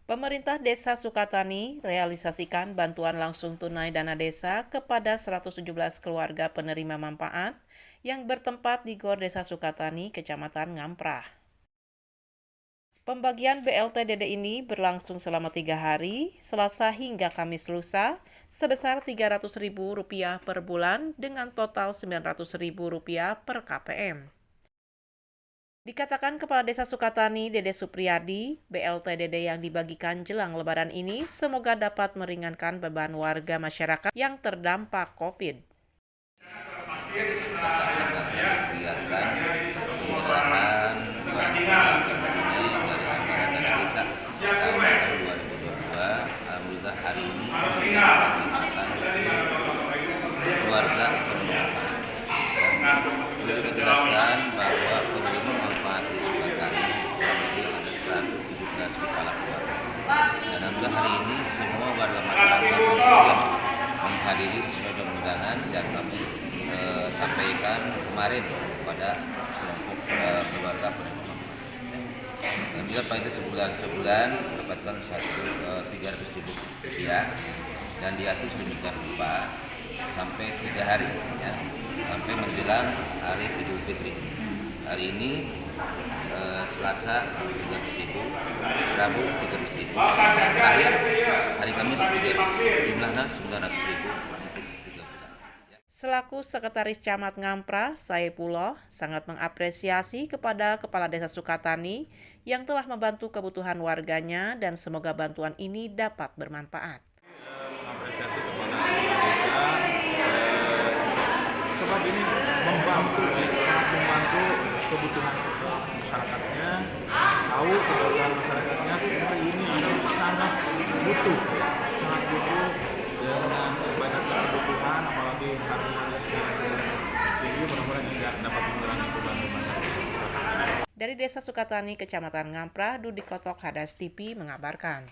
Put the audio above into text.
Pemerintah Desa Sukatani realisasikan bantuan langsung tunai dana desa kepada 117 keluarga penerima manfaat yang bertempat di Gor Desa Sukatani, Kecamatan Ngamprah. Pembagian BLT-DD ini berlangsung selama 3 hari, Selasa hingga Kamis lusa, sebesar Rp300.000 per bulan dengan total Rp900.000 per KPM. Dikatakan Kepala Desa Sukatani, Dede Supriyadi, BLT-DD yang dibagikan jelang Lebaran ini semoga dapat meringankan beban warga masyarakat yang terdampak COVID. Alhamdulillah hari ini keluarga penerima. Beliau menjelaskan bahwa penerima manfaat di Sukatani itu ada 117 kepala keluarga. Dan alhamdulillah hari ini semua warga masyarakat yang menghadiri sesuai dengan undangan yang kami sampaikan kemarin kepada kelompok keluarga penerima. Alhamdulillah pada sebulan mendapatkan Rp300.000 dan diatur sedemikian rupa sampai 3 hari ya, sampai menjelang hari Idul Fitri. Hari ini Selasa Rp300.000, Rabu Rp300.000, terakhir hari Kamis Rp300.000, jumlahnya Rp900.000. Selaku Sekretaris Camat Ngamprah, Saipullah sangat mengapresiasi kepada Kepala Desa Sukatani yang telah membantu kebutuhan warganya dan semoga bantuan ini dapat bermanfaat. Mengapresiasi kepada desa sebab ini membantu kebutuhan masyarakatnya, tahu kebutuhan masyarakatnya hari ini sangat butuh dengan banyaknya kebutuhan, apalagi hari tinggi, mudah-mudahan ini dapat mengurangi beban masyarakat. Dari Desa Sukatani, Kecamatan Ngamprah, Dudi Kotok, Hadas TV mengabarkan.